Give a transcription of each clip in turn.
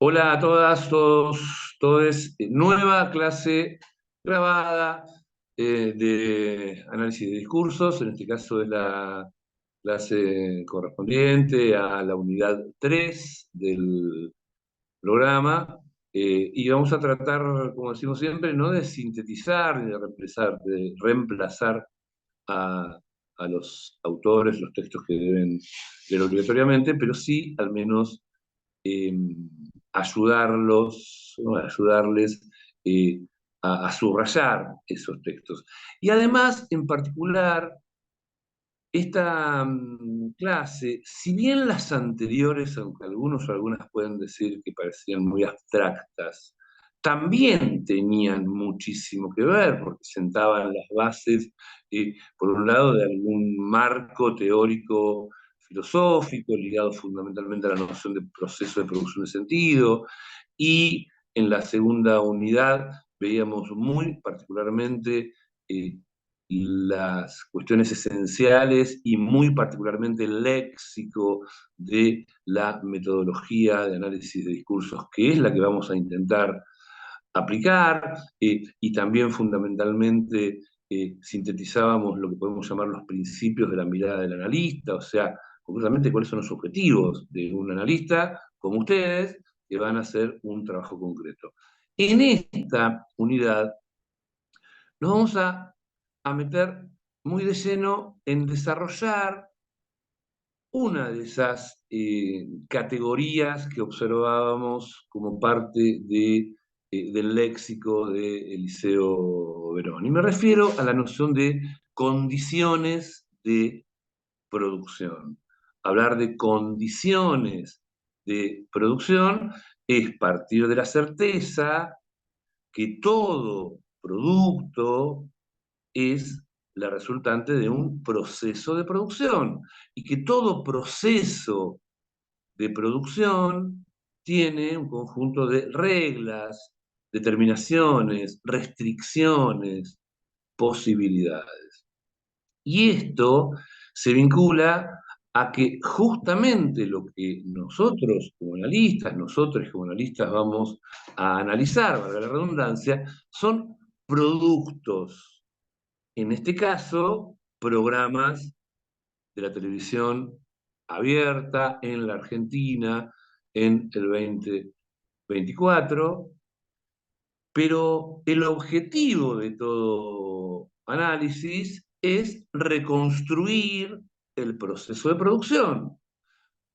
Hola a todas, todos, todes. Nueva clase grabada de análisis de discursos. En este caso es la clase correspondiente a la unidad 3 del programa. Y vamos a tratar, como decimos siempre, no de sintetizar ni de reemplazar a, a los autores, los textos que deben leer obligatoriamente, pero sí al menos eh, ayudarlos, ¿no? Ayudarles eh, a subrayar esos textos. Y además, en particular, esta clase, si bien las anteriores, aunque algunos o algunas pueden decir que parecían muy abstractas, también tenían muchísimo que ver, porque sentaban las bases, por un lado, de algún marco teórico filosófico ligado fundamentalmente a la noción de proceso de producción de sentido, y en la segunda unidad veíamos muy particularmente eh, las cuestiones esenciales y muy particularmente el léxico de la metodología de análisis de discursos, que es la que vamos a intentar aplicar, y también fundamentalmente sintetizábamos lo que podemos llamar los principios de la mirada del analista, o sea, concretamente cuáles son los objetivos de un analista, como ustedes, que van a hacer un trabajo concreto. En esta unidad nos vamos a meter muy de lleno en desarrollar una de esas categorías que observábamos como parte del léxico de Eliseo Verón. Y me refiero a la noción de condiciones de producción. Hablar de condiciones de producción es partir de la certeza que todo producto es la resultante de un proceso de producción y que todo proceso de producción tiene un conjunto de reglas, determinaciones, restricciones, posibilidades. Y esto se vincula a que justamente lo que nosotros como analistas vamos a analizar, valga la redundancia, son productos, en este caso, programas de la televisión abierta en la Argentina en el 2024, pero el objetivo de todo análisis es reconstruir el proceso de producción.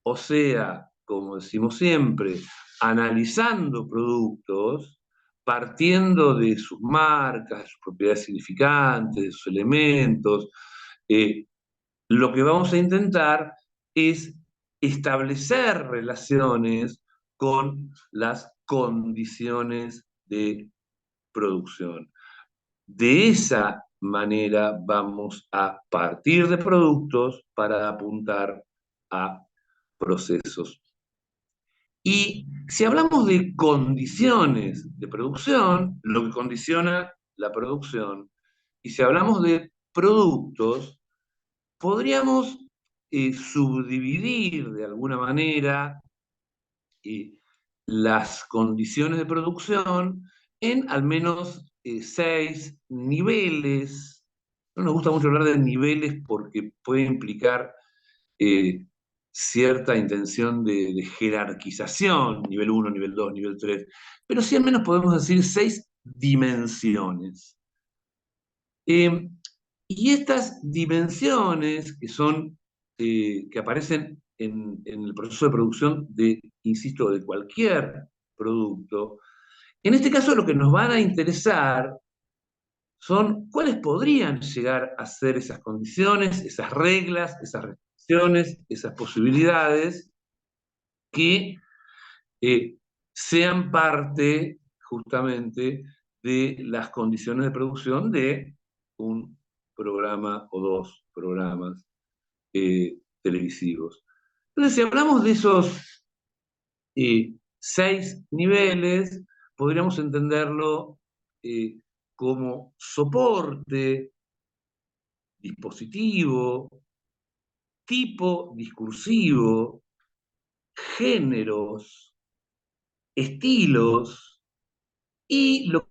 O sea, como decimos siempre, analizando productos, partiendo de sus marcas, de sus propiedades significantes, de sus elementos, eh, lo que vamos a intentar es establecer relaciones con las condiciones de producción. De esa manera vamos a partir de productos para apuntar a procesos. Y si hablamos de condiciones de producción, lo que condiciona la producción, y si hablamos de productos, podríamos subdividir de alguna manera eh, las condiciones de producción en al menos 6 niveles. No nos gusta mucho hablar de niveles porque puede implicar eh, cierta intención de jerarquización, nivel uno, nivel 2, nivel 3, pero sí al menos podemos decir 6 dimensiones. Eh, y estas dimensiones que aparecen en el proceso de producción de, insisto, de cualquier producto, en este caso lo que nos van a interesar son cuáles podrían llegar a ser esas condiciones, esas reglas, esas restricciones, esas posibilidades que eh, sean parte justamente de las condiciones de producción de un programa o dos programas televisivos. Entonces, si hablamos de esos 6 niveles, podríamos entenderlo eh, como soporte, dispositivo, tipo discursivo, géneros, estilos y lo que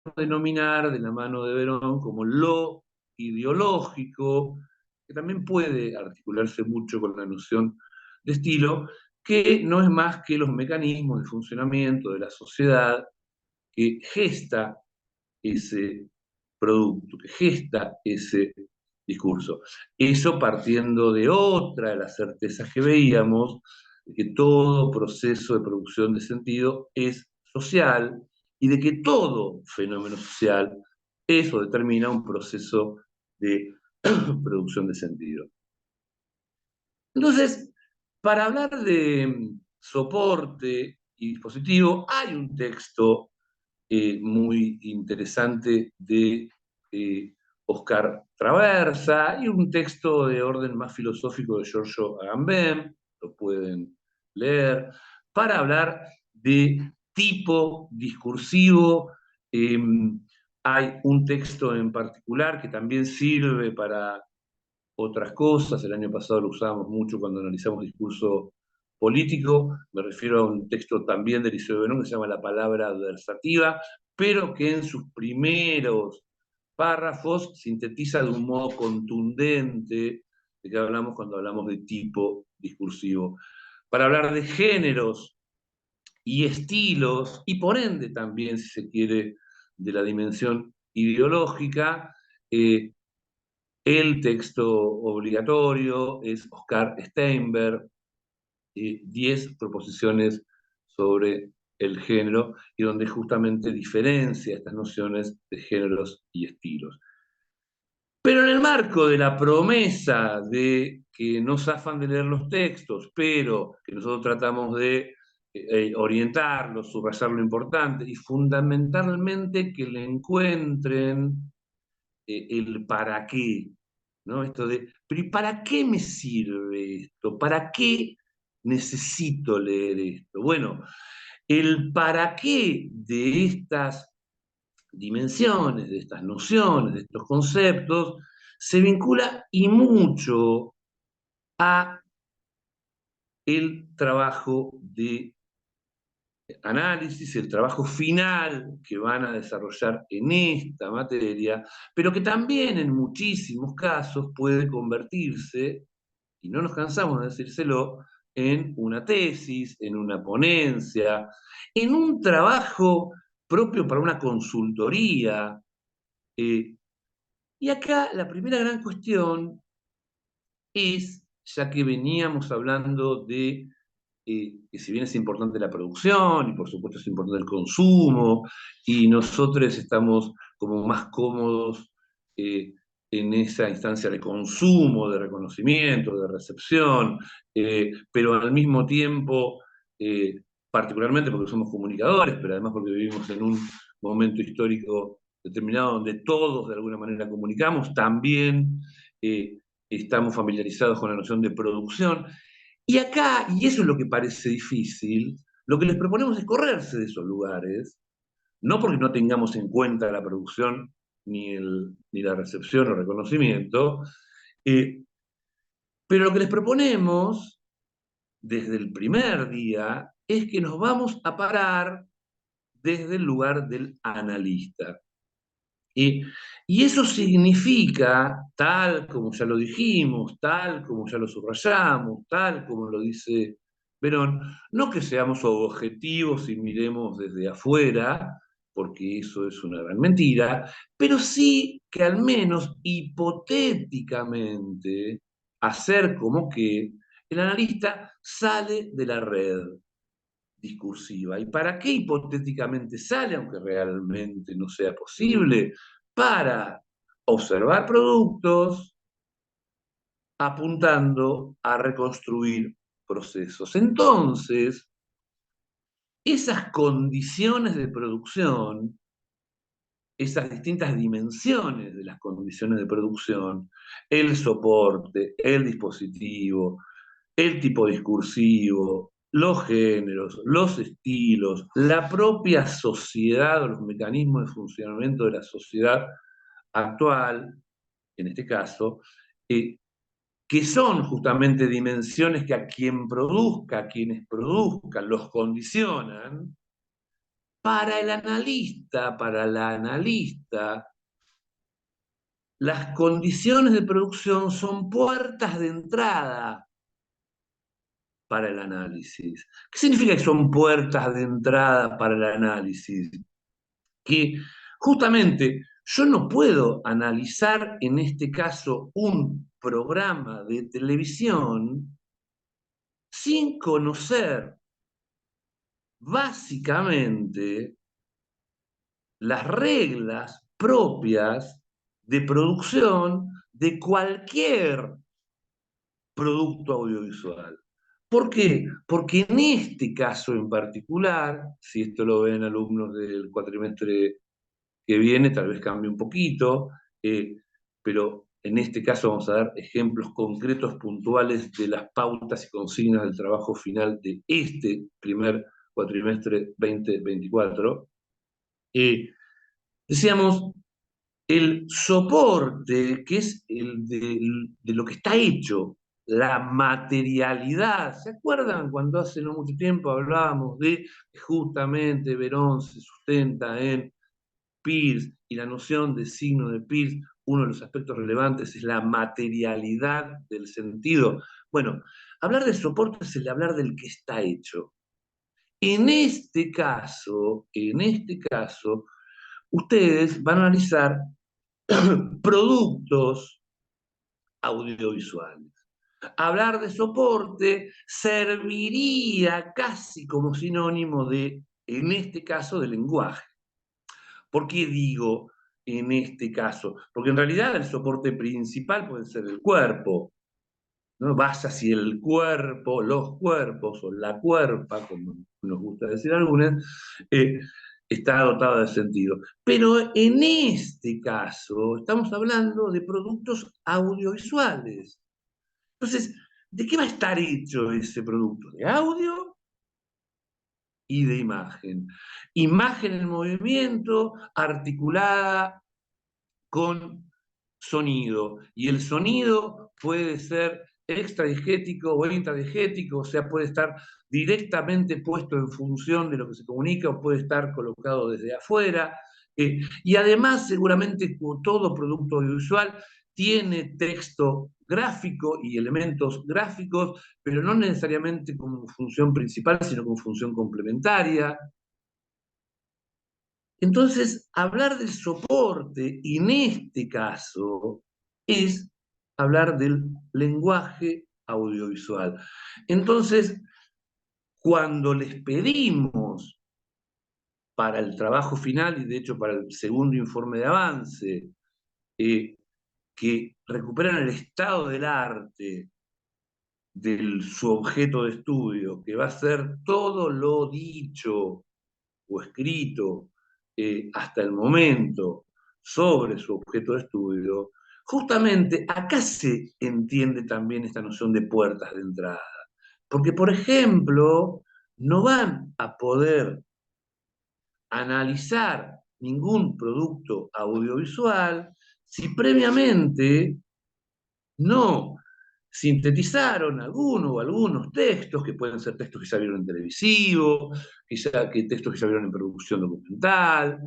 podemos denominar de la mano de Verón como lo ideológico, que también puede articularse mucho con la noción de estilo, que no es más que los mecanismos de funcionamiento de la sociedad que gesta ese producto, que gesta ese discurso. Eso partiendo de otra de las certezas que veíamos, de que todo proceso de producción de sentido es social y de que todo fenómeno social es o determina un proceso de producción de sentido. Entonces, para hablar de soporte y dispositivo, hay un texto muy interesante de Oscar Traversa y un texto de orden más filosófico de Giorgio Agamben, lo pueden leer, para hablar de tipo discursivo. Eh, Hay un texto en particular que también sirve para otras cosas. El año pasado lo usábamos mucho cuando analizamos discurso político. Me refiero a un texto también de Eliseo de Benón que se llama La palabra adversativa, pero que en sus primeros párrafos sintetiza de un modo contundente de que hablamos cuando hablamos de tipo discursivo. Para hablar de géneros y estilos, y por ende también, si se quiere, de la dimensión ideológica, el texto obligatorio es Oscar Steinberg, 10 proposiciones sobre el género, y donde justamente diferencia estas nociones de géneros y estilos. Pero en el marco de la promesa de que no zafan de leer los textos, pero que nosotros tratamos de orientarlos, subrayar lo importante y fundamentalmente que le encuentren el para qué, ¿no? Esto de, pero ¿y para qué me sirve esto? ¿Para qué necesito leer esto? Bueno, el para qué de estas dimensiones, de estas nociones, de estos conceptos, se vincula y mucho a el trabajo de análisis, el trabajo final que van a desarrollar en esta materia, pero que también en muchísimos casos puede convertirse, y no nos cansamos de decírselo, en una tesis, en una ponencia, en un trabajo propio para una consultoría. Eh, y acá la primera gran cuestión es, ya que veníamos hablando de que si bien es importante la producción y por supuesto es importante el consumo, y nosotros estamos como más cómodos eh, en esa instancia de consumo, de reconocimiento, de recepción, pero al mismo tiempo, eh, particularmente porque somos comunicadores, pero además porque vivimos en un momento histórico determinado donde todos de alguna manera comunicamos, también estamos familiarizados con la noción de producción. Y acá, y eso es lo que parece difícil, lo que les proponemos es correrse de esos lugares, no porque no tengamos en cuenta la producción ni la recepción o reconocimiento, eh, pero lo que les proponemos desde el primer día es que nos vamos a parar desde el lugar del analista. Y, y eso significa, tal como ya lo dijimos, tal como ya lo subrayamos, tal como lo dice Verón, no que seamos objetivos y miremos desde afuera, porque eso es una gran mentira, pero sí que al menos hipotéticamente hacer como que el analista sale de la red discursiva. ¿Y para qué hipotéticamente sale, aunque realmente no sea posible? Para observar productos apuntando a reconstruir procesos. Entonces, esas condiciones de producción, esas distintas dimensiones de las condiciones de producción, el soporte, el dispositivo, el tipo discursivo, los géneros, los estilos, la propia sociedad o los mecanismos de funcionamiento de la sociedad actual, en este caso, eh, que son justamente dimensiones que a quien produzca, a quienes produzcan, los condicionan, para el analista, para la analista, las condiciones de producción son puertas de entrada para el análisis. ¿Qué significa que son puertas de entrada para el análisis? Que justamente yo no puedo analizar en este caso un programa de televisión sin conocer básicamente las reglas propias de producción de cualquier producto audiovisual. ¿Por qué? Porque en este caso en particular, si esto lo ven alumnos del cuatrimestre que viene, tal vez cambie un poquito, pero en este caso vamos a dar ejemplos concretos, puntuales de las pautas y consignas del trabajo final de este primer cuatrimestre 2024. Decíamos, el soporte, que es el de lo que está hecho, la materialidad. ¿Se acuerdan cuando hace no mucho tiempo hablábamos de que justamente Verón se sustenta en Peirce y la noción de signo de Peirce? Uno de los aspectos relevantes es la materialidad del sentido. Bueno, hablar de soporte es el hablar del que está hecho. En este caso, ustedes van a analizar productos audiovisuales. Hablar de soporte serviría casi como sinónimo de, en este caso, de lenguaje. ¿Por qué digo en este caso? Porque en realidad el soporte principal puede ser el cuerpo, ¿no? Vaya si el cuerpo, los cuerpos o la cuerpa, como nos gusta decir algunas, eh, está dotado de sentido. Pero en este caso estamos hablando de productos audiovisuales. Entonces, ¿de qué va a estar hecho ese producto? ¿De audio y de imagen? Imagen en movimiento, articulada con sonido. Y el sonido puede ser extradigético o intradigético, o sea, puede estar directamente puesto en función de lo que se comunica o puede estar colocado desde afuera. Y además, seguramente, como todo producto audiovisual, tiene texto gráfico y elementos gráficos, pero no necesariamente como función principal, sino como función complementaria. Entonces, hablar del soporte, en este caso, es hablar del lenguaje audiovisual. Entonces, cuando les pedimos para el trabajo final, y de hecho para el segundo informe de avance, eh, que recuperen el estado del arte de su objeto de estudio, que va a ser todo lo dicho o escrito hasta el momento sobre su objeto de estudio, justamente acá se entiende también esta noción de puertas de entrada. Porque, por ejemplo, no van a poder analizar ningún producto audiovisual si previamente no sintetizaron alguno o algunos textos, que pueden ser textos que ya vieron en televisivo, que textos que ya vieron en producción documental,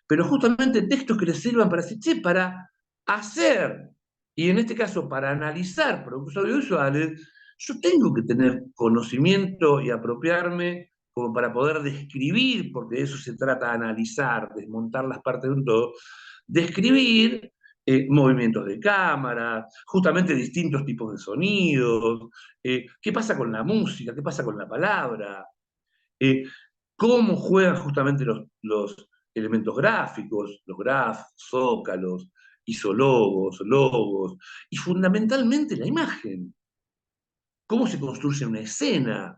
pero justamente textos que les sirvan para decir, che, para hacer, y en este caso para analizar productos audiovisuales, yo tengo que tener conocimiento y apropiarme como para poder describir, porque de eso se trata, analizar, desmontar las partes de un todo, describir movimientos de cámara, justamente distintos tipos de sonidos, qué pasa con la música, qué pasa con la palabra, eh, cómo juegan justamente los elementos gráficos, los grafos, zócalos, isologos, logos, y fundamentalmente la imagen, cómo se construye una escena,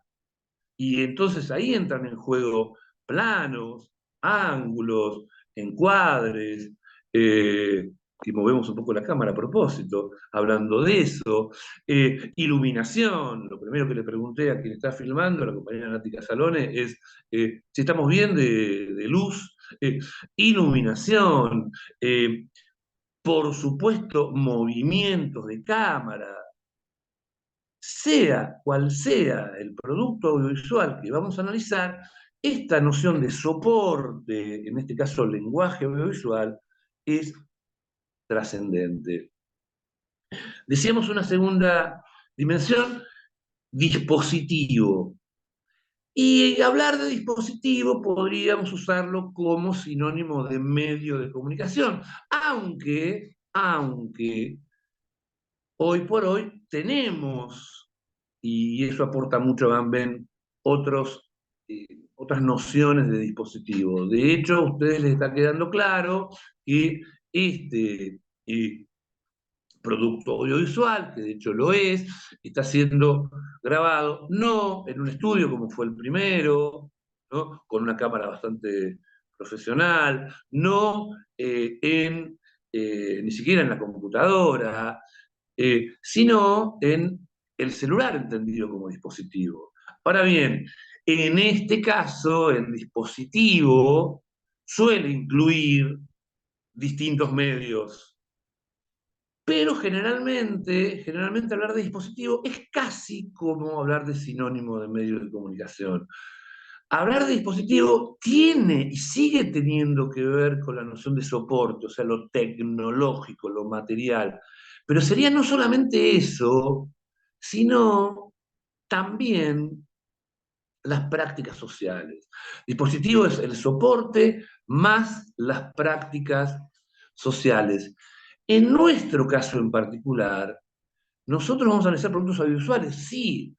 y entonces ahí entran en juego planos, ángulos, encuadres, y movemos un poco la cámara a propósito, hablando de eso, iluminación. Lo primero que le pregunté a quien está filmando, a la compañera Nática Salone, es si estamos bien de luz, iluminación, por supuesto, movimientos de cámara. sea cual sea el producto audiovisual que vamos a analizar, esta noción de soporte, en este caso lenguaje audiovisual, es trascendente. Decíamos una segunda dimensión, dispositivo. Y hablar de dispositivo podríamos usarlo como sinónimo de medio de comunicación, aunque hoy por hoy tenemos, y eso aporta mucho también, eh, otras nociones de dispositivo. De hecho, a ustedes les está quedando claro que este producto audiovisual, que de hecho lo es, está siendo grabado no en un estudio como fue el primero, ¿no? Con una cámara bastante profesional, no ni siquiera en la computadora, sino en el celular entendido como dispositivo. Ahora bien, en este caso, el dispositivo suele incluir distintos medios, pero generalmente hablar de dispositivo es casi como hablar de sinónimo de medios de comunicación. Hablar de dispositivo tiene y sigue teniendo que ver con la noción de soporte, o sea, lo tecnológico, lo material. Pero sería no solamente eso, sino también las prácticas sociales. Dispositivo es el soporte más las prácticas sociales. En nuestro caso en particular, nosotros vamos a analizar productos audiovisuales, sí,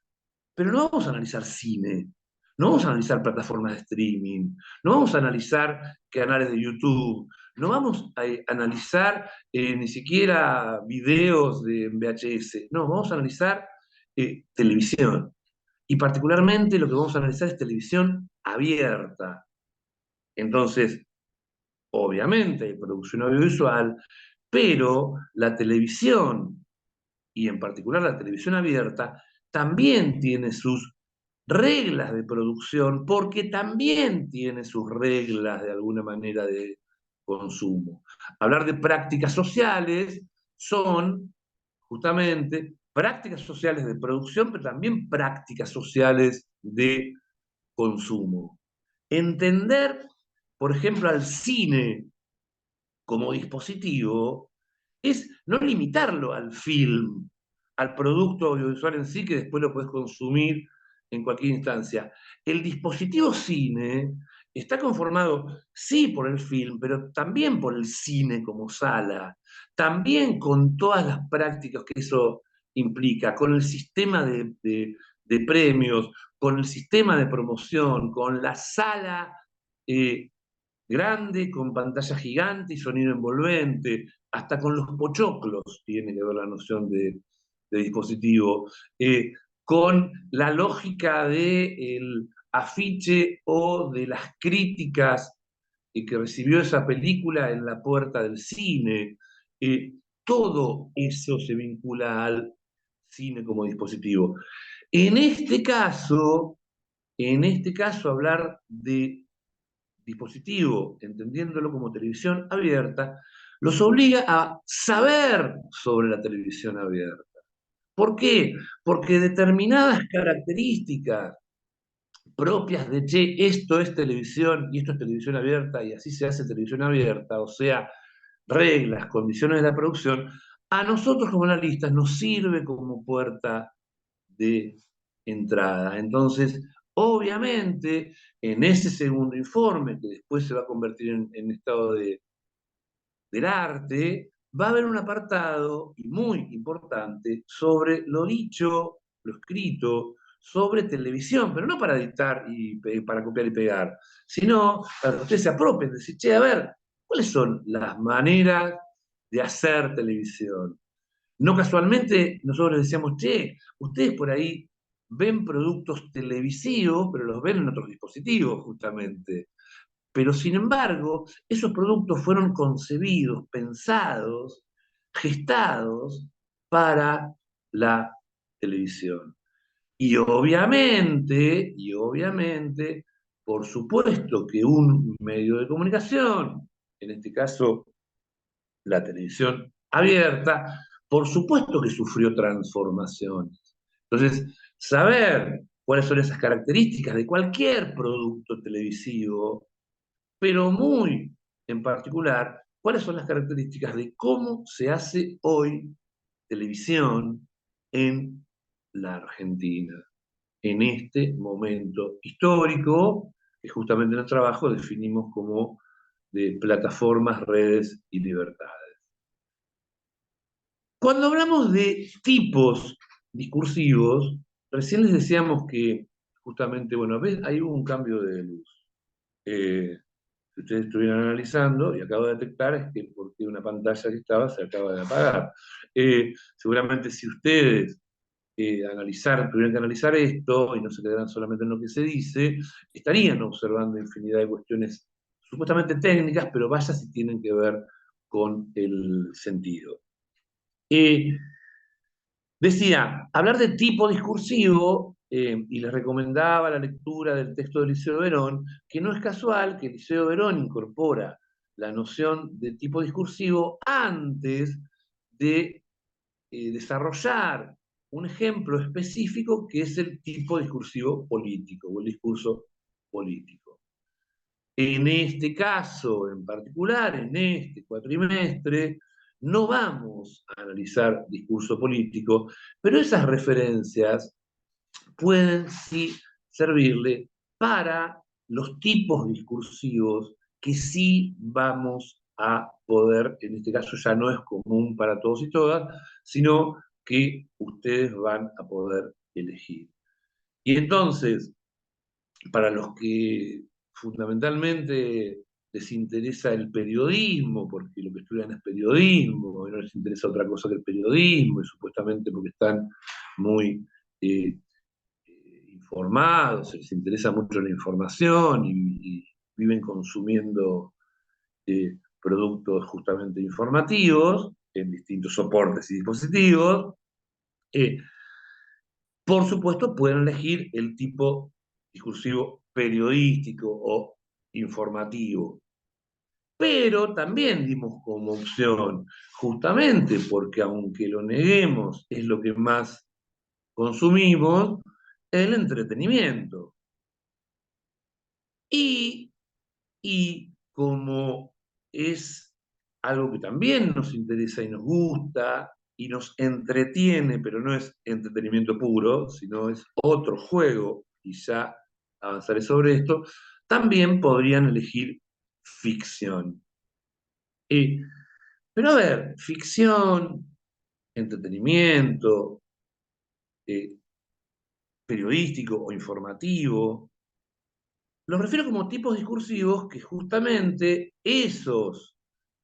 pero no vamos a analizar cine, no vamos a analizar plataformas de streaming, no vamos a analizar canales de YouTube, no vamos a analizar ni siquiera videos de VHS, no, vamos a analizar televisión. Y particularmente lo que vamos a analizar es televisión abierta. Entonces, obviamente hay producción audiovisual, pero la televisión, y en particular la televisión abierta, también tiene sus reglas de producción, porque también tiene sus reglas de alguna manera de consumo. Hablar de prácticas sociales son justamente prácticas sociales de producción, pero también prácticas sociales de consumo. Entender, por ejemplo, al cine como dispositivo es no limitarlo al film, al producto audiovisual en sí, que después lo puedes consumir en cualquier instancia. El dispositivo cine está conformado, sí, por el film, pero también por el cine como sala, también con todas las prácticas que eso implica, con el sistema de premios, con el sistema de promoción, con la sala eh, grande, con pantalla gigante y sonido envolvente, hasta con los pochoclos tiene que ver la noción de dispositivo, con la lógica del afiche o de las críticas que recibió esa película en la puerta del cine. Todo eso se vincula al cine como dispositivo. En este caso, hablar de dispositivo, entendiéndolo como televisión abierta, los obliga a saber sobre la televisión abierta. ¿Por qué? Porque determinadas características propias de, che, esto es televisión y esto es televisión abierta y así se hace televisión abierta, o sea, reglas, condiciones de la producción, a nosotros como analistas nos sirve como puerta de entrada. Entonces, obviamente, en ese segundo informe, que después se va a convertir en estado del arte, va a haber un apartado, y muy importante, sobre lo dicho, lo escrito, sobre televisión, pero no para editar y para copiar y pegar, sino para que ustedes se apropien, decir, che, a ver, ¿cuáles son las maneras de hacer televisión? No casualmente nosotros les decíamos, che, ustedes por ahí ven productos televisivos, pero los ven en otros dispositivos justamente. Pero sin embargo, esos productos fueron concebidos, pensados, gestados para la televisión. Y obviamente, por supuesto que un medio de comunicación, en este caso la televisión abierta, por supuesto que sufrió transformaciones. Entonces, saber cuáles son esas características de cualquier producto televisivo, pero muy en particular, cuáles son las características de cómo se hace hoy televisión en la Argentina, en este momento histórico, que justamente en el trabajo definimos como de plataformas, redes y libertad. Cuando hablamos de tipos discursivos, recién les decíamos que justamente, bueno, ¿ves? Ahí hubo un cambio de luz. Si ustedes estuvieran analizando, y acabo de detectar, es que porque una pantalla que estaba se acaba de apagar. Seguramente si ustedes tuvieran que analizar esto y no se quedaran solamente en lo que se dice, estarían observando infinidad de cuestiones supuestamente técnicas, pero vaya si tienen que ver con el sentido. Eh, Decía, hablar de tipo discursivo, y les recomendaba la lectura del texto de Liceo Verón, que no es casual que Liceo Verón incorpora la noción de tipo discursivo antes de desarrollar un ejemplo específico que es el tipo discursivo político o el discurso político. En este caso en particular, en este cuatrimestre, no vamos a analizar discurso político, pero esas referencias pueden sí servirle para los tipos discursivos que sí vamos a poder, en este caso ya no es común para todos y todas, sino que ustedes van a poder elegir. Y entonces, para los que fundamentalmente les interesa el periodismo, porque lo que estudian es periodismo, y no les interesa otra cosa que el periodismo, y supuestamente porque están muy eh, informados, les interesa mucho la información y viven consumiendo productos justamente informativos en distintos soportes y dispositivos, eh, por supuesto pueden elegir el tipo discursivo periodístico o informativo. Pero también dimos como opción, justamente porque aunque lo neguemos, es lo que más consumimos, el entretenimiento. Y, y como es algo que también nos interesa y nos gusta y nos entretiene, pero no es entretenimiento puro, sino es otro juego, y ya avanzaré sobre esto, también podrían elegir ficción. Eh, pero a ver, ficción, entretenimiento, eh, periodístico o informativo, los refiero como tipos discursivos que justamente esos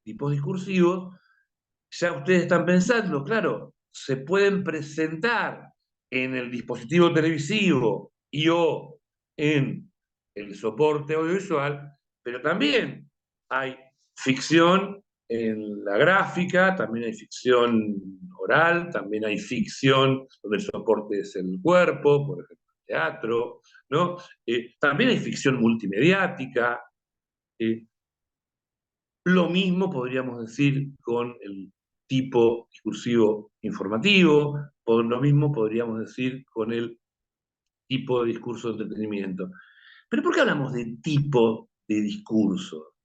tipos discursivos, ya ustedes están pensando, claro, se pueden presentar en el dispositivo televisivo y o en el soporte audiovisual, pero también hay ficción en la gráfica, también hay ficción oral, también hay ficción donde el soporte es el cuerpo, por ejemplo, el teatro, ¿no? También hay ficción multimediática. eh, lo mismo podríamos decir con el tipo discursivo informativo, por lo mismo podríamos decir con el tipo de discurso de entretenimiento. Pero ¿por qué hablamos de tipo de discurso?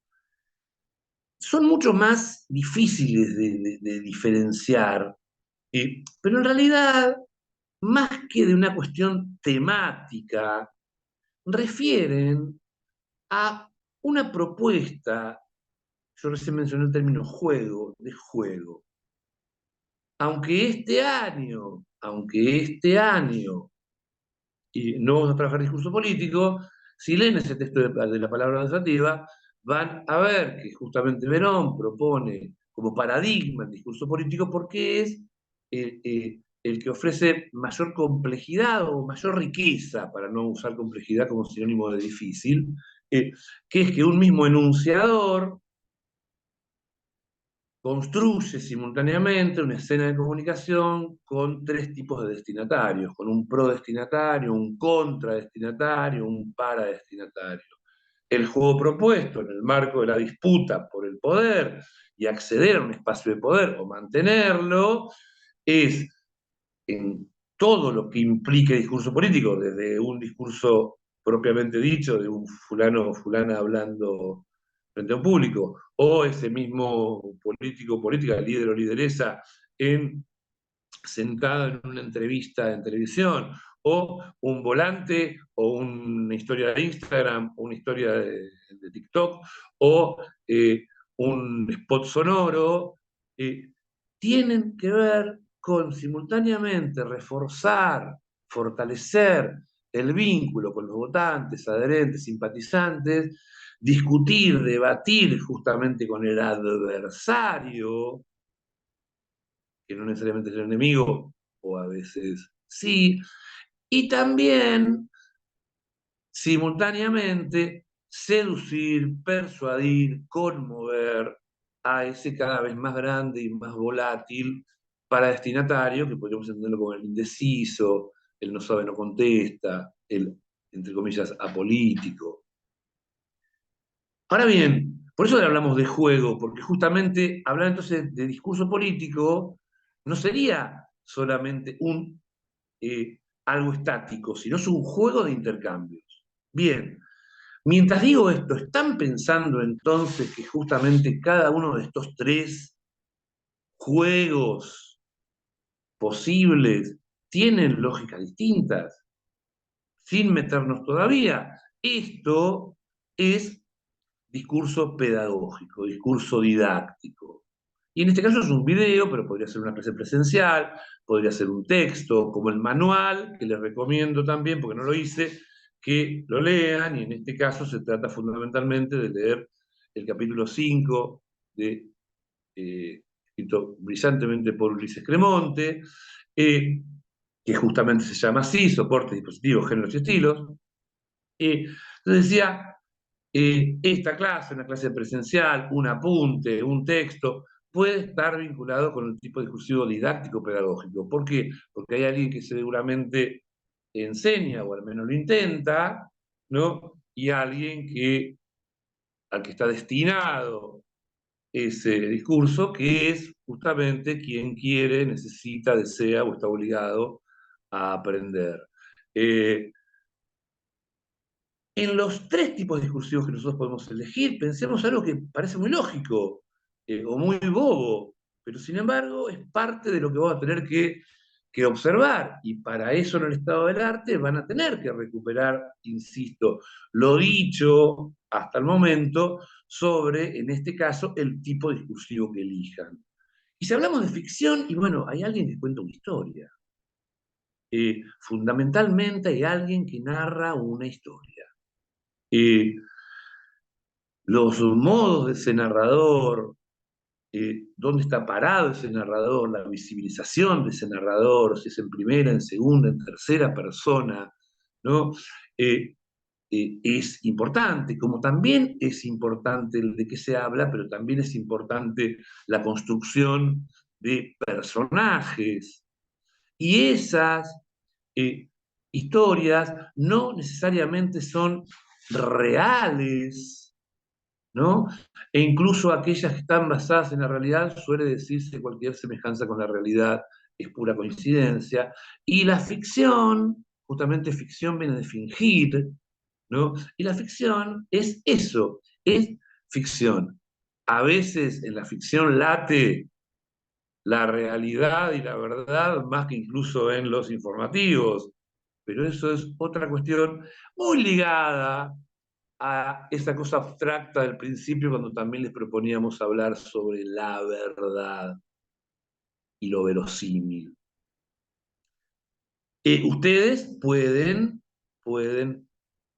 Son mucho más difíciles de diferenciar, pero en realidad, más que de una cuestión temática, refieren a una propuesta. Yo recién mencioné el término juego, de juego. Aunque este año y no vamos a trabajar discurso político, si leen ese texto de la palabra organizativa, van a ver que justamente Verón propone como paradigma el discurso político porque es el que ofrece mayor complejidad o mayor riqueza, para no usar complejidad como sinónimo de difícil, eh, que es que un mismo enunciador construye simultáneamente una escena de comunicación con tres tipos de destinatarios, con un prodestinatario, un contradestinatario, un paradestinatario. El juego propuesto en el marco de la disputa por el poder y acceder a un espacio de poder o mantenerlo es en todo lo que implique discurso político, desde un discurso propiamente dicho, de un fulano o fulana hablando frente a un público, o ese mismo político o política, líder o lideresa, sentado en una entrevista en televisión, o un volante, o una historia de Instagram, o una historia de TikTok, o un spot sonoro, eh, tienen que ver con simultáneamente reforzar, fortalecer el vínculo con los votantes, adherentes, simpatizantes, discutir, debatir justamente con el adversario, que no necesariamente es el enemigo, o a veces sí, y también simultáneamente seducir, persuadir, conmover a ese cada vez más grande y más volátil para destinatario, que podríamos entenderlo como el indeciso, el no sabe, no contesta, el, entre comillas, apolítico. Ahora bien, por eso le hablamos de juego, porque justamente hablar entonces de discurso político no sería solamente algo estático, sino es un juego de intercambios. Bien, mientras digo esto, ¿están pensando entonces que justamente cada uno de estos tres juegos posibles tienen lógicas distintas? Sin meternos todavía, esto es discurso pedagógico, discurso didáctico. Y en este caso es un video, pero podría ser una clase presencial, podría ser un texto, como el manual, que les recomiendo también, porque no lo hice, que lo lean, y en este caso se trata fundamentalmente de leer el capítulo 5 de, escrito brillantemente por Ulises Cremonte, eh, que justamente se llama así, Soporte, Dispositivos, Géneros y Estilos. Entonces decía, esta clase, una clase presencial, un apunte, un texto, puede estar vinculado con el tipo discursivo didáctico pedagógico. ¿Por qué? Porque hay alguien que seguramente enseña, o al menos lo intenta, ¿no? Y alguien al que está destinado ese discurso, que es justamente quien quiere, necesita, desea o está obligado a aprender. Eh, En los tres tipos discursivos que nosotros podemos elegir, pensemos algo que parece muy lógico o muy bobo, pero sin embargo es parte de lo que vamos a tener que observar. Y para eso en el estado del arte van a tener que recuperar, insisto, lo dicho hasta el momento sobre, en este caso, el tipo discursivo que elijan. Y si hablamos de ficción, y bueno, hay alguien que cuenta una historia. Fundamentalmente hay alguien que narra una historia. Eh, los modos de ese narrador, dónde está parado ese narrador, la visibilización de ese narrador, si es en primera, en segunda, en tercera persona, ¿no? Eh, es importante, como también es importante el de qué se habla, pero también es importante la construcción de personajes. Y esas eh, historias no necesariamente son reales, ¿no? E incluso aquellas que están basadas en la realidad, suele decirse que cualquier semejanza con la realidad es pura coincidencia. Y la ficción, justamente ficción viene de fingir, ¿no? Y la ficción es eso, es ficción. A veces en la ficción late la realidad y la verdad más que incluso en los informativos, pero eso es otra cuestión muy ligada a esa cosa abstracta del principio cuando también les proponíamos hablar sobre la verdad y lo verosímil. Ustedes pueden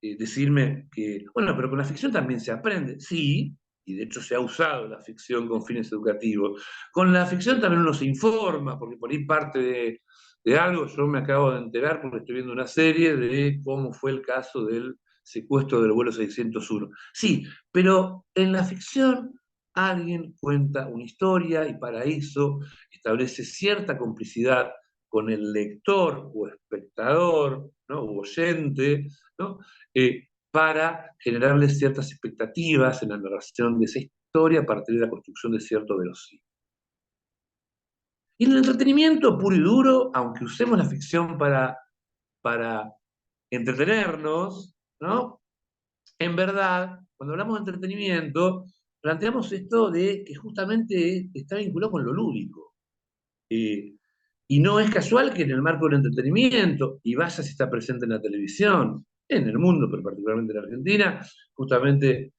decirme que, bueno, pero con la ficción también se aprende. Sí, y de hecho se ha usado la ficción con fines educativos. Con la ficción también uno se informa, porque por ahí parte de algo, yo me acabo de enterar porque estoy viendo una serie de cómo fue el caso del secuestro del vuelo 601. Sí, pero en la ficción alguien cuenta una historia y para eso establece cierta complicidad con el lector o espectador, ¿no? O oyente, ¿no? Para generarle ciertas expectativas en la narración de esa historia a partir de la construcción de cierto verosímil. Y en el entretenimiento puro y duro, aunque usemos la ficción para entretenernos, ¿no? En verdad, cuando hablamos de entretenimiento, planteamos esto de que justamente está vinculado con lo lúdico. Eh, y no es casual que en el marco del entretenimiento, y vaya si está presente en la televisión, en el mundo, pero particularmente en Argentina, justamente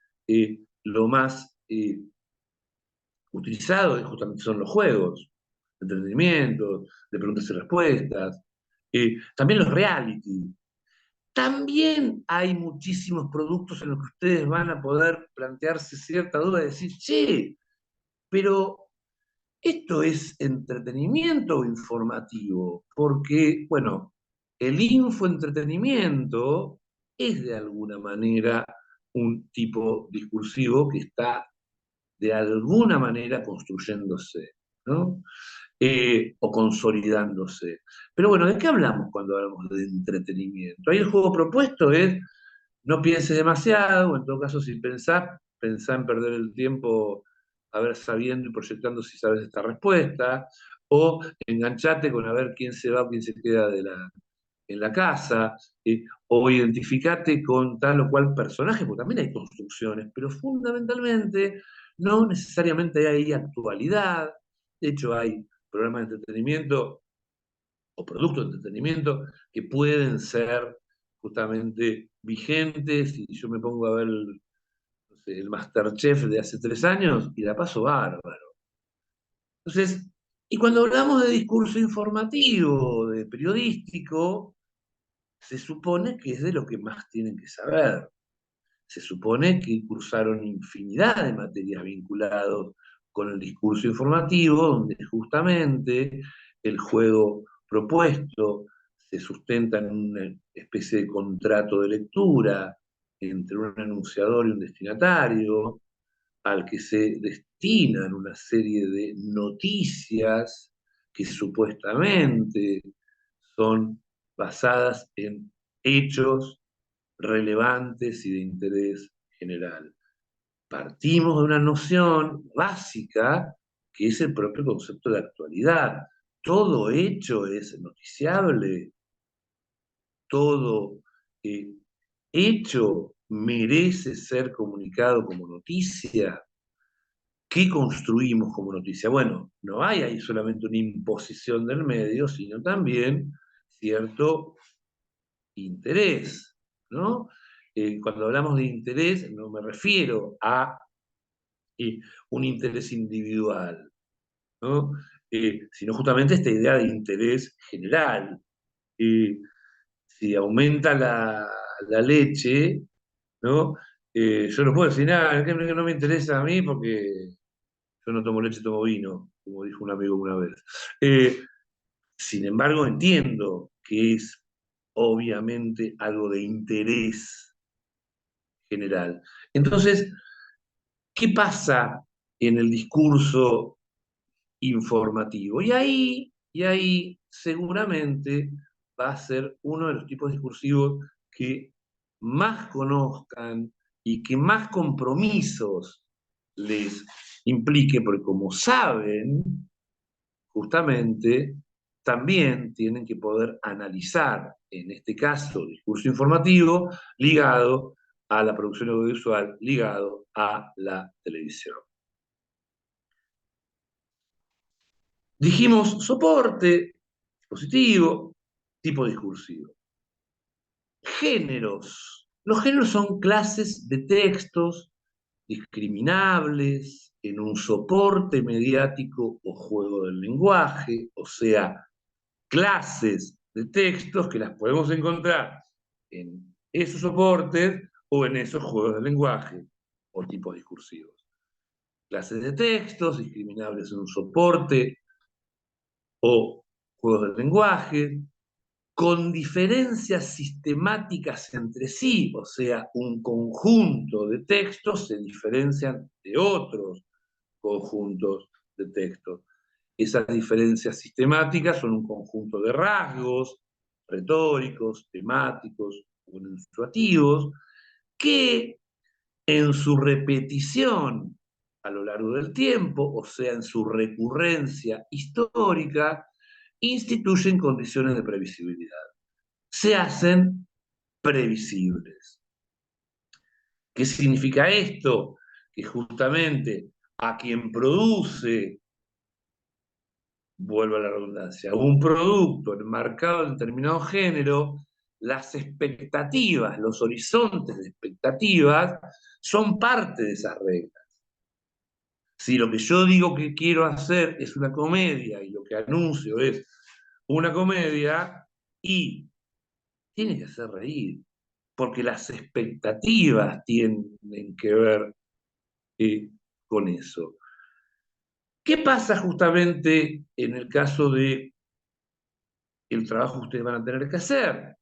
lo más utilizado justamente son los juegos, de entretenimiento, de preguntas y respuestas, también los reality. También hay muchísimos productos en los que ustedes van a poder plantearse cierta duda y decir, che, pero ¿esto es entretenimiento o informativo? Porque, bueno, el infoentretenimiento es de alguna manera un tipo discursivo que está de alguna manera construyéndose, ¿no? O consolidándose. Pero bueno, ¿de qué hablamos cuando hablamos de entretenimiento? Ahí el juego propuesto es no pienses demasiado, o en todo caso, si pensás, pensá en perder el tiempo a ver sabiendo y proyectando si sabes esta respuesta, o enganchate con a ver quién se va o quién se queda en la casa, o identificate con tal o cual personaje, porque también hay construcciones, pero fundamentalmente no necesariamente hay actualidad. De hecho, hay programas de entretenimiento o productos de entretenimiento que pueden ser justamente vigentes, y yo me pongo a ver no sé, el MasterChef de hace 3 años y la paso bárbaro. Entonces, y cuando hablamos de discurso informativo, de periodístico, se supone que es de lo que más tienen que saber. Se supone que cursaron infinidad de materias vinculadas con el discurso informativo, donde justamente el juego propuesto se sustenta en una especie de contrato de lectura entre un anunciador y un destinatario, al que se destinan una serie de noticias que supuestamente son basadas en hechos relevantes y de interés general. Partimos de una noción básica que es el propio concepto de actualidad. Todo hecho es noticiable, todo eh, hecho merece ser comunicado como noticia. ¿Qué construimos como noticia? Bueno, no hay ahí solamente una imposición del medio, sino también cierto interés, ¿no? Cuando hablamos de interés, no me refiero a eh, un interés individual, ¿no? Sino justamente esta idea de interés general. Eh, si aumenta la leche, ¿no? Yo no puedo decir nada, que no me interesa a mí porque yo no tomo leche, tomo vino, como dijo un amigo una vez. Eh, Sin embargo, entiendo que es obviamente algo de interés general. Entonces, ¿qué pasa en el discurso informativo? Y ahí seguramente va a ser uno de los tipos discursivos que más conozcan y que más compromisos les implique, porque como saben, justamente también tienen que poder analizar, en este caso, discurso informativo ligado a la producción audiovisual, ligado a la televisión. Dijimos soporte, dispositivo, tipo discursivo. Géneros. Los géneros son clases de textos discriminables en un soporte mediático o juego del lenguaje, o sea, clases de textos que las podemos encontrar en esos soportes o en esos juegos de lenguaje o tipos discursivos. Clases de textos discriminables en un soporte o juegos de lenguaje, con diferencias sistemáticas entre sí, o sea, un conjunto de textos se diferencian de otros conjuntos de textos. Esas diferencias sistemáticas son un conjunto de rasgos retóricos, temáticos o enunciativos que en su repetición a lo largo del tiempo, o sea, en su recurrencia histórica, instituyen condiciones de previsibilidad. Se hacen previsibles. ¿Qué significa esto? Que justamente a quien produce, vuelvo a la redundancia, un producto enmarcado en determinado género, las expectativas, los horizontes de expectativas son parte de esas reglas. Si lo que yo digo que quiero hacer es una comedia y lo que anuncio es una comedia, y tiene que hacer reír, porque las expectativas tienen que ver con eso. ¿Qué pasa justamente en el caso de el trabajo que ustedes van a tener que hacer?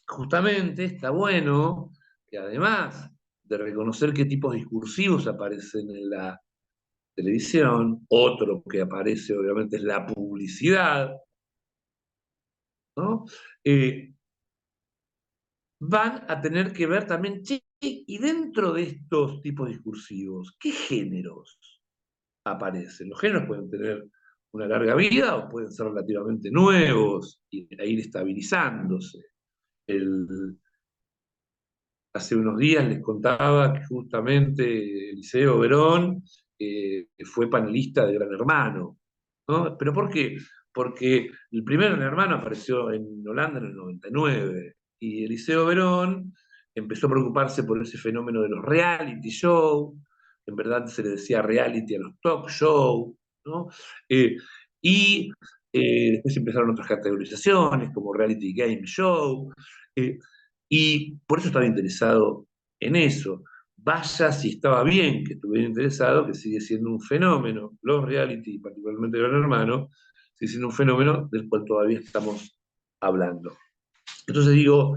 Justamente está bueno que además de reconocer qué tipos discursivos aparecen en la televisión, otro que aparece obviamente es la publicidad, ¿no? Eh, Van a tener que ver también, che, y dentro de estos tipos discursivos, ¿qué géneros aparecen? Los géneros pueden tener una larga vida o pueden ser relativamente nuevos e ir estabilizándose. El, Hace unos días les contaba que justamente Eliseo Verón fue panelista de Gran Hermano, ¿no? ¿Pero por qué? Porque el primer Gran Hermano apareció en Holanda en el 99 y Eliseo Verón empezó a preocuparse por ese fenómeno de los reality show, en verdad se le decía reality a los talk show, ¿no? Eh, y Después empezaron otras categorizaciones como reality game show. eh, y por eso estaba interesado en eso. Vaya si estaba bien que estuviera interesado, que sigue siendo un fenómeno. Los reality, particularmente Gran Hermano, sigue siendo un fenómeno del cual todavía estamos hablando. Entonces digo,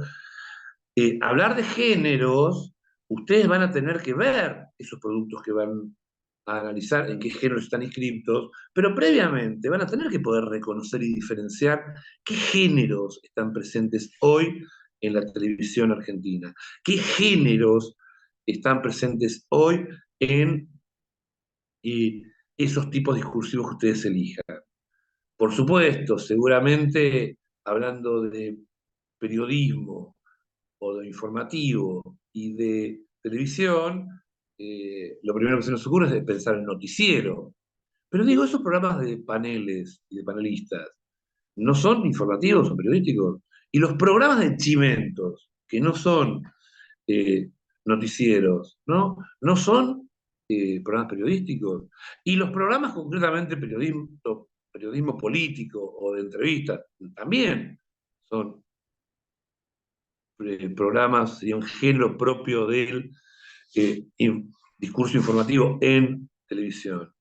hablar de géneros, ustedes van a tener que ver esos productos que van a analizar en qué géneros están inscritos, pero previamente van a tener que poder reconocer y diferenciar qué géneros están presentes hoy en la televisión argentina, qué géneros están presentes hoy en eh, esos tipos discursivos que ustedes elijan. Por supuesto, seguramente hablando de periodismo, o de informativo y de televisión, lo primero que se nos ocurre es pensar en noticiero. Pero digo, esos programas de paneles y de panelistas no son informativos o periodísticos. Y los programas de chimentos, que no son eh, noticieros, ¿no? No son programas periodísticos. Y los programas concretamente periodismo político o de entrevistas también son programas y un género propio del discurso informativo en televisión.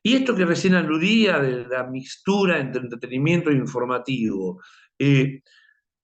Y esto que recién aludía de la mixtura entre entretenimiento e informativo, eh,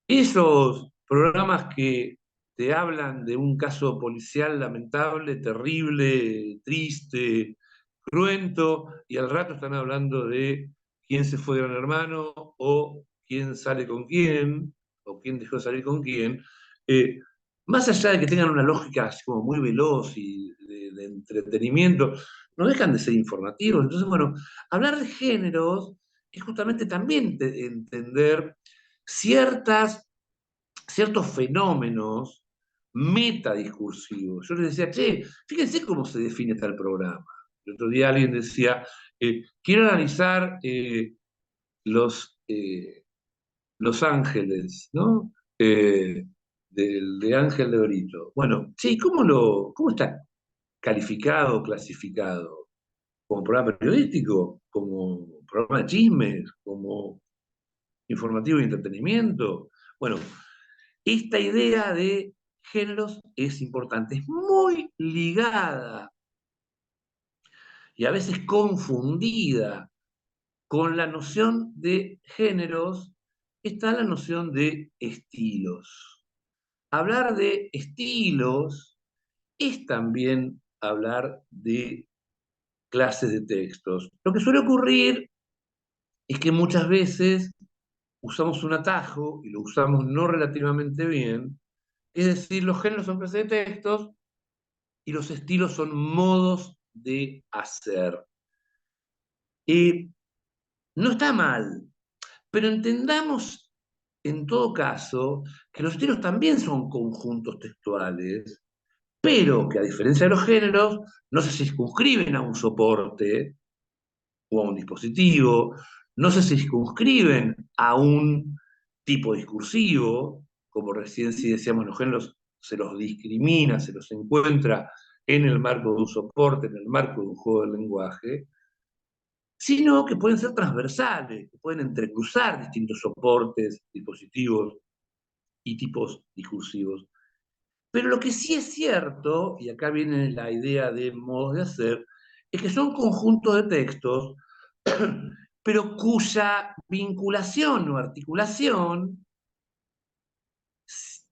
esos programas que te hablan de un caso policial lamentable, terrible, triste, cruento, y al rato están hablando de quién se fue de Gran Hermano, o quién sale con quién, o quién dejó de salir con quién, eh, más allá de que tengan una lógica así como muy veloz y de entretenimiento, no dejan de ser informativos. Entonces, bueno, hablar de géneros es justamente también entender ciertos fenómenos metadiscursivos. Yo les decía, che, fíjense cómo se define tal programa. El otro día alguien decía, quiero analizar los, los Ángeles, ¿no? De Ángel de Brito. Bueno, sí, ¿cómo está calificado, clasificado? ¿Como programa periodístico? ¿Como programa de chismes? ¿Como informativo y entretenimiento? Bueno, esta idea de géneros es importante, es muy ligada y a veces confundida con la noción de géneros, está la noción de estilos. Hablar de estilos es también hablar de clases de textos. Lo que suele ocurrir es que muchas veces usamos un atajo y lo usamos no relativamente bien, es decir, los géneros son clases de textos y los estilos son modos de hacer. Y no está mal, pero entendamos en todo caso que los estilos también son conjuntos textuales, pero que a diferencia de los géneros, no se circunscriben a un soporte o a un dispositivo, no se circunscriben a un tipo discursivo, como recién sí decíamos, los géneros se los discrimina, se los encuentra en el marco de un soporte, en el marco de un juego de lenguaje, sino que pueden ser transversales, que pueden entrecruzar distintos soportes, dispositivos y tipos discursivos. Pero lo que sí es cierto, y acá viene la idea de modos de hacer, es que son conjuntos de textos, pero cuya vinculación o articulación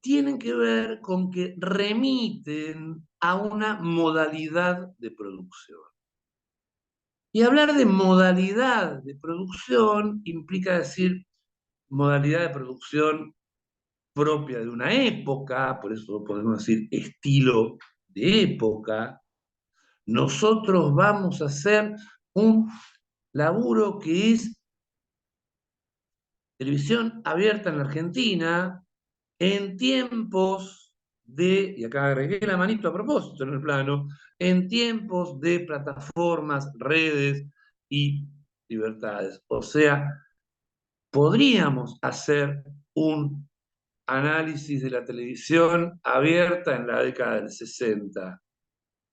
tienen que ver con que remiten a una modalidad de producción. Y hablar de modalidad de producción implica decir modalidad de producción propia de una época, por eso podemos decir estilo de época. Nosotros vamos a hacer un laburo que es televisión abierta en la Argentina en tiempos de, y acá agregué la manito a propósito en el plano, en tiempos de plataformas, redes y libertades. O sea, podríamos hacer un análisis de la televisión abierta en la década del 60.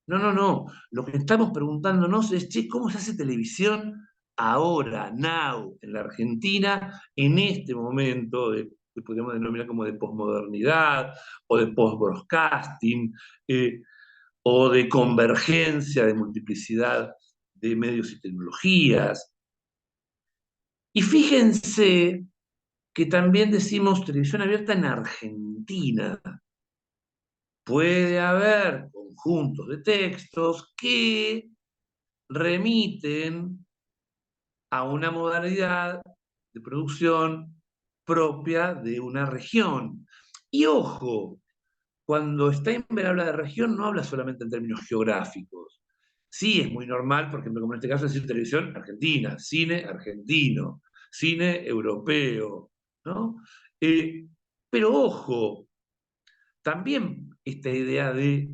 No, no, no. Lo que estamos preguntándonos es, che, ¿cómo se hace televisión ahora, now, en la Argentina, en este momento que podríamos denominar como de posmodernidad o de post-broadcasting o de convergencia, de multiplicidad de medios y tecnologías? Y fíjense que también decimos televisión abierta en Argentina. Puede haber conjuntos de textos que remiten a una modalidad de producción propia de una región. Y ojo, cuando Steinberg habla de región, no habla solamente en términos geográficos. Sí, es muy normal, por ejemplo, como en este caso, decir televisión argentina, cine argentino, cine europeo, ¿no? Eh, pero ojo, también esta idea de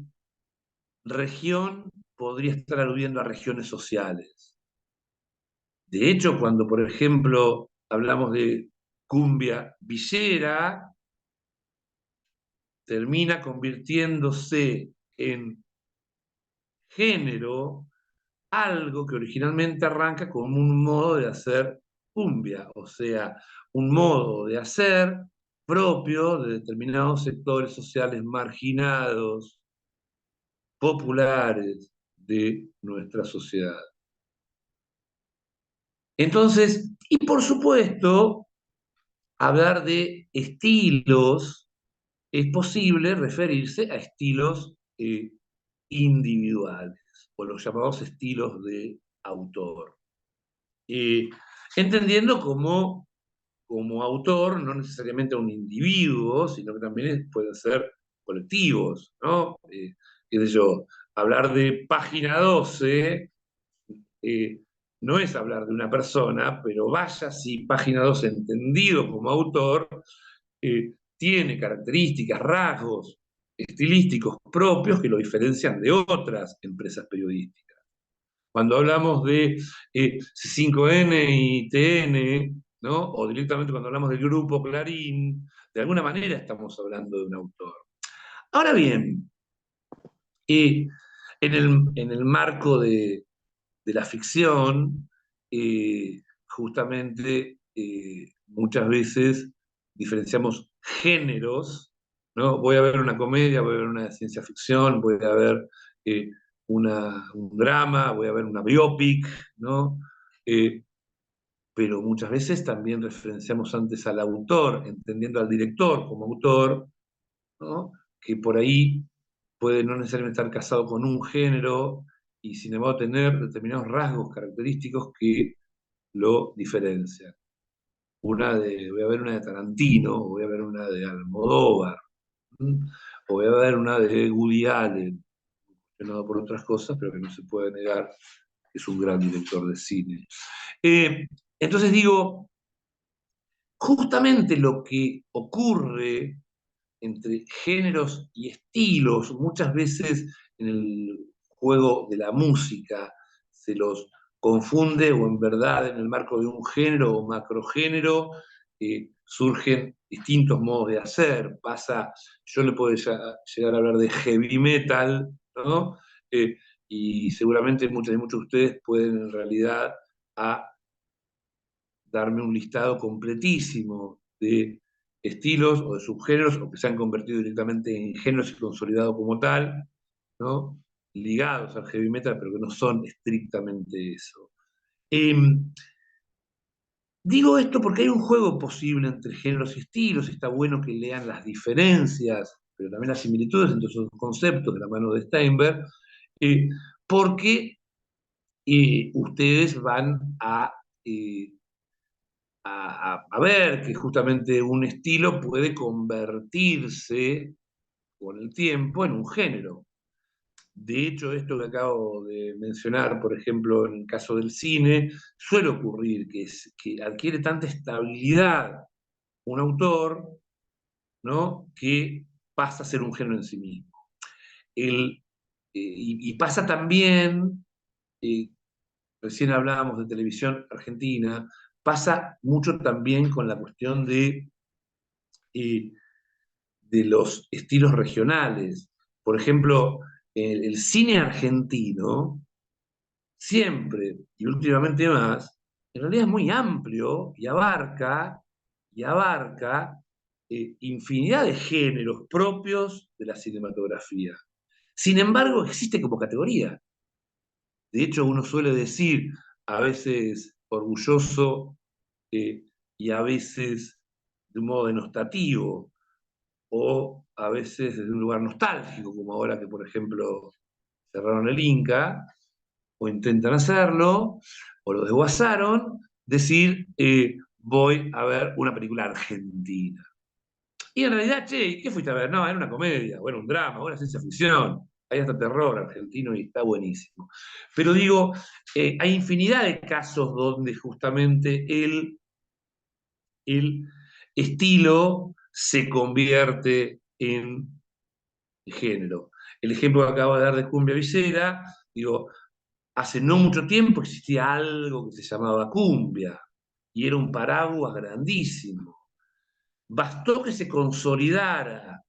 región podría estar aludiendo a regiones sociales. De hecho, cuando, por ejemplo, hablamos de cumbia villera, termina convirtiéndose en género algo que originalmente arranca como un modo de hacer cumbia, o sea, un modo de hacer propio de determinados sectores sociales marginados, populares de nuestra sociedad. Entonces, y por supuesto, hablar de estilos es posible referirse a estilos individuales, o los llamados estilos de autor. Eh, Entendiendo como autor no necesariamente a un individuo, sino que también pueden ser colectivos, ¿no? Qué sé yo, hablar de página 12 eh, no es hablar de una persona, pero vaya si página 12 entendido como autor tiene características, rasgos estilísticos propios que lo diferencian de otras empresas periodísticas. Cuando hablamos de C5N y TN, ¿no? O directamente cuando hablamos del grupo Clarín, de alguna manera estamos hablando de un autor. Ahora bien, en el marco de la ficción, justamente muchas veces diferenciamos géneros, ¿no? Voy a ver una comedia, voy a ver una de ciencia ficción, voy a ver eh, un drama, voy a ver una biopic, ¿no? Eh, pero muchas veces también referenciamos antes al autor, entendiendo al director como autor, ¿no? Que por ahí puede no necesariamente estar casado con un género y sin embargo tener determinados rasgos característicos que lo diferencian. Voy a ver una de Tarantino, o voy a ver una de Almodóvar, o voy a ver una de Woody Allen. apasionado por otras cosas, pero que no se puede negar que es un gran director de cine. Entonces digo, justamente lo que ocurre entre géneros y estilos, muchas veces en el juego de la música se los confunde o en verdad en el marco de un género o macrogénero surgen distintos modos de hacer. Yo le puedo llegar a hablar de heavy metal, ¿no? Eh, y seguramente muchos de ustedes pueden en realidad darme un listado completísimo de estilos o de subgéneros o que se han convertido directamente en géneros y consolidado como tal, ¿no? Ligados al heavy metal, pero que no son estrictamente eso. Eh, Digo esto porque hay un juego posible entre géneros y estilos, y está bueno que lean las diferencias, pero también las similitudes entre esos conceptos de la mano de Steinberg, eh, porque ustedes van eh, a ver que justamente un estilo puede convertirse con el tiempo en un género. De hecho, esto que acabo de mencionar, por ejemplo, en el caso del cine, suele ocurrir que adquiere tanta estabilidad un autor, ¿no? Que pasa a ser un género en sí mismo. Y pasa también, eh, recién hablábamos de televisión argentina, pasa mucho también con la cuestión eh, de los estilos regionales. Por ejemplo, el cine argentino siempre y últimamente más, en realidad es muy amplio y abarca infinidad de géneros propios de la cinematografía. Sin embargo, existe como categoría. De hecho, uno suele decir, a veces orgulloso y a veces de un modo denostativo, o a veces desde un lugar nostálgico, como ahora que, por ejemplo, cerraron el Inca, o intentan hacerlo, o lo desguazaron, decir, voy a ver una película argentina. Y en realidad, che, ¿qué fuiste a ver? No, era una comedia, o era un drama, o era ciencia ficción. Hay hasta terror argentino y está buenísimo. Pero digo, hay infinidad de casos donde justamente el estilo se convierte en género. El ejemplo que acabo de dar de cumbia villera, digo, hace no mucho tiempo existía algo que se llamaba cumbia y era un paraguas grandísimo. Bastó que se consolidara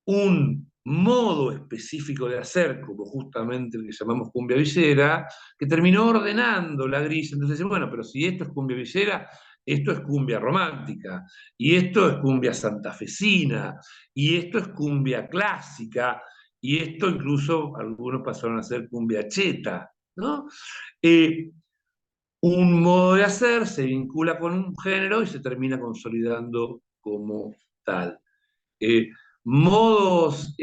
un modo específico de hacer, como justamente el que llamamos cumbia villera, que terminó ordenando la grilla. Entonces, bueno, pero si esto es cumbia villera, esto es cumbia romántica, y esto es cumbia santafesina, y esto es cumbia clásica, y esto incluso algunos pasaron a ser cumbia cheta, ¿no? Eh, un modo de hacer se vincula con un género y se termina consolidando como tal. Eh, Modos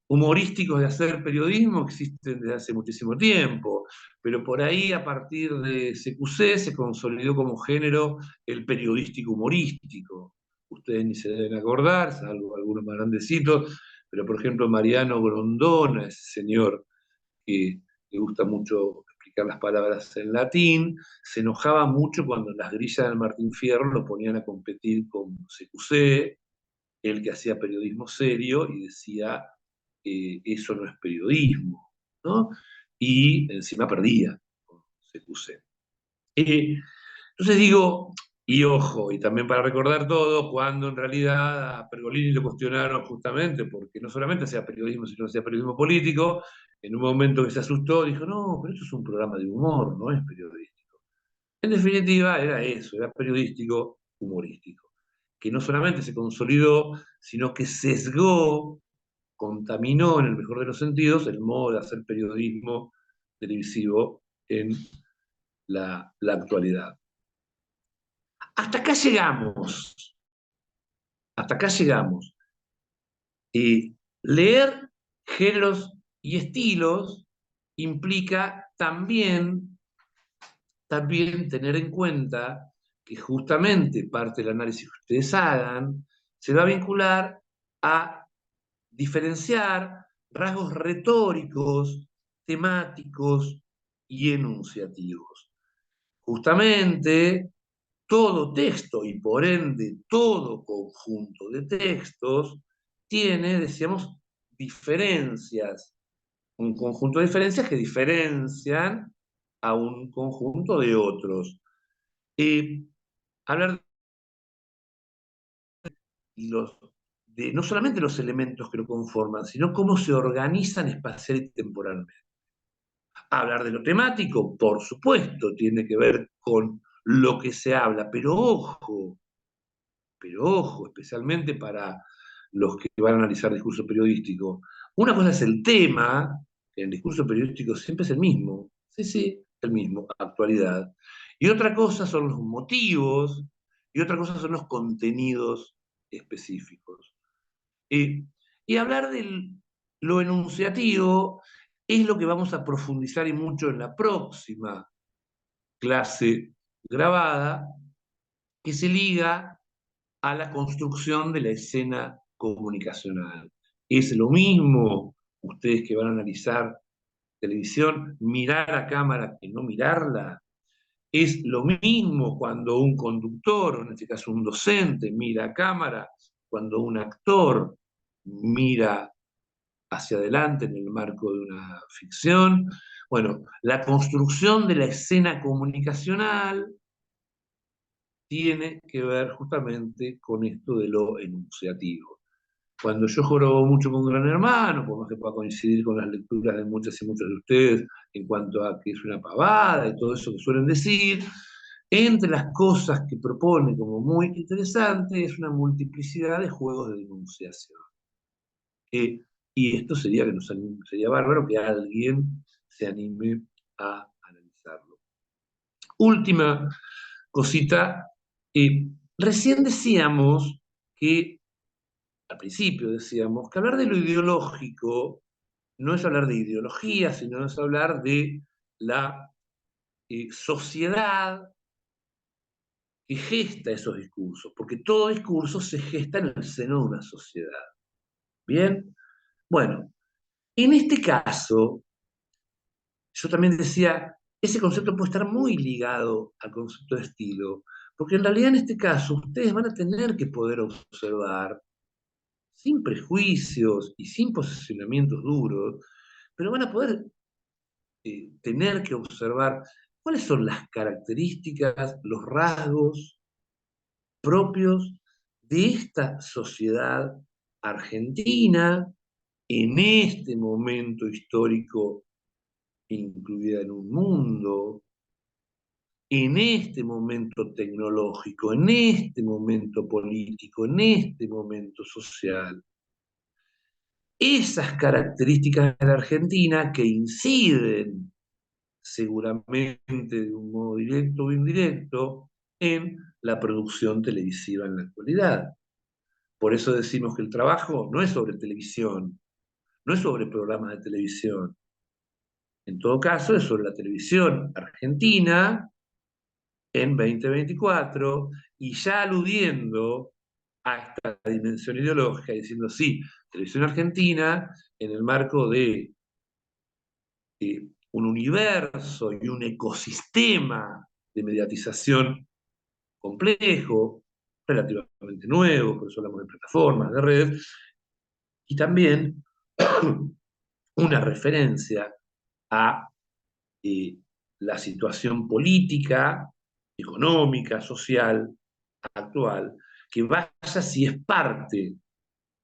humorísticos de hacer periodismo existen desde hace muchísimo tiempo, pero por ahí a partir de CQC se consolidó como género el periodístico humorístico. Ustedes ni se deben acordar, salvo algunos más grandecitos, pero por ejemplo Mariano Grondona, ese señor que le gusta mucho explicar las palabras en latín, se enojaba mucho cuando las grillas del Martín Fierro lo ponían a competir con CQC, el que hacía periodismo serio y decía, eso no es periodismo, ¿no? Y encima perdía con CQC. Entonces digo, y ojo, y también para recordar todo, cuando en realidad a Pergolini lo cuestionaron justamente porque no solamente hacía periodismo, sino hacía periodismo político, en un momento que se asustó, dijo, no, pero esto es un programa de humor, no es periodístico. En definitiva, era eso, era periodístico, humorístico, que no solamente se consolidó, sino que sesgó, contaminó, en el mejor de los sentidos, el modo de hacer periodismo televisivo en la actualidad. Hasta acá llegamos, hasta acá llegamos. Leer géneros y estilos implica también tener en cuenta que justamente parte del análisis que ustedes hagan se va a vincular a diferenciar rasgos retóricos, temáticos y enunciativos. Justamente todo texto y por ende todo conjunto de textos tiene, decíamos, diferencias, un conjunto de diferencias que diferencian a un conjunto de otros. Hablar de, no solamente los elementos que lo conforman, sino cómo se organizan espacial y temporalmente. Hablar de lo temático, por supuesto, tiene que ver con lo que se habla, pero ojo, especialmente para los que van a analizar discurso periodístico. Una cosa es el tema, que en el discurso periodístico siempre es el mismo, sí, sí, el mismo, actualidad. Y otra cosa son los motivos, y otra cosa son los contenidos específicos. Eh, y hablar de lo enunciativo es lo que vamos a profundizar y mucho en la próxima clase grabada, que se liga a la construcción de la escena comunicacional. Es lo mismo, ustedes que van a analizar televisión, mirar a cámara que no mirarla. Es lo mismo cuando un conductor, o en este caso un docente, mira a cámara, cuando un actor mira hacia adelante en el marco de una ficción. Bueno, la construcción de la escena comunicacional tiene que ver justamente con esto de lo enunciativo. Cuando yo jorobo mucho con Gran Hermano, por más que pueda coincidir con las lecturas de muchas y muchos de ustedes en cuanto a que es una pavada y todo eso que suelen decir, entre las cosas que propone como muy interesante es una multiplicidad de juegos de enunciación. Eh, y esto sería, sería bárbaro que alguien se anime a analizarlo. Última cosita, recién decíamos que, al principio decíamos, que hablar de lo ideológico no es hablar de ideología, sino es hablar de la sociedad que gesta esos discursos, porque todo discurso se gesta en el seno de una sociedad. ¿Bien? Bueno, en este caso, yo también decía, ese concepto puede estar muy ligado al concepto de estilo, porque en realidad en este caso ustedes van a tener que poder observar, sin prejuicios y sin posicionamientos duros, pero van a poder tener que observar cuáles son las características, los rasgos propios de esta sociedad argentina en este momento histórico incluida en un mundo, en este momento tecnológico, en este momento político, en este momento social. Esas características de la Argentina que inciden seguramente de un modo directo o indirecto en la producción televisiva en la actualidad. Por eso decimos que el trabajo no es sobre televisión, no es sobre programas de televisión. En todo caso, es sobre la televisión argentina en 2024 y ya aludiendo a esta dimensión ideológica, diciendo sí, televisión argentina en el marco de un universo y un ecosistema de mediatización complejo, relativamente nuevo, por eso hablamos de plataformas, de redes, y también una referencia a la situación política, económica, social, actual, que vaya si es parte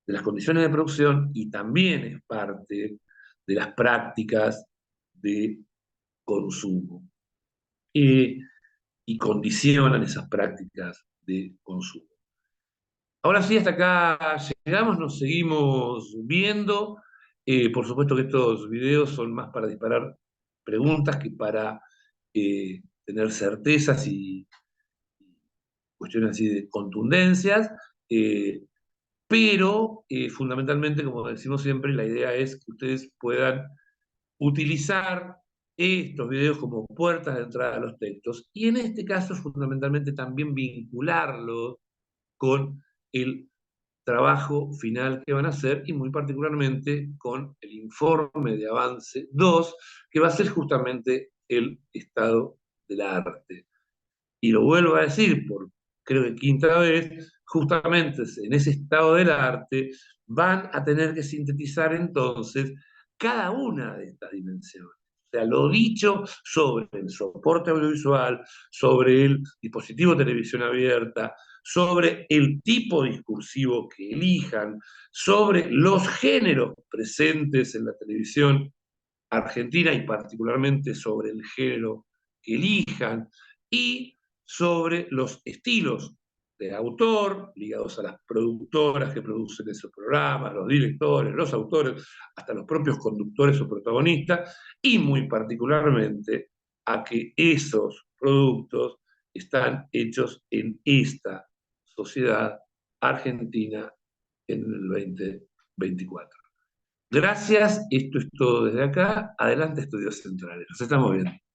de las condiciones de producción y también es parte de las prácticas de consumo. Y condicionan esas prácticas de consumo. Ahora sí, hasta acá llegamos, nos seguimos viendo. Por supuesto que estos videos son más para disparar preguntas que para tener certezas y cuestiones así de contundencias, eh, pero fundamentalmente, como decimos siempre, la idea es que ustedes puedan utilizar estos videos como puertas de entrada a los textos y en este caso fundamentalmente también vincularlos con el trabajo final que van a hacer y muy particularmente con el informe de avance 2 que va a ser justamente el estado del arte. Y lo vuelvo a decir por creo que quinta vez, justamente en ese estado del arte van a tener que sintetizar entonces cada una de estas dimensiones. O sea, lo dicho sobre el soporte audiovisual, sobre el dispositivo de televisión abierta, sobre el tipo discursivo que elijan, sobre los géneros presentes en la televisión argentina y particularmente sobre el género que elijan y sobre los estilos de autor ligados a las productoras que producen esos programas, los directores, los autores, hasta los propios conductores o protagonistas, y muy particularmente a que esos productos están hechos en esta sociedad argentina en el 2024. Gracias, esto es todo desde acá. Adelante, Estudios Centrales. Nos estamos viendo.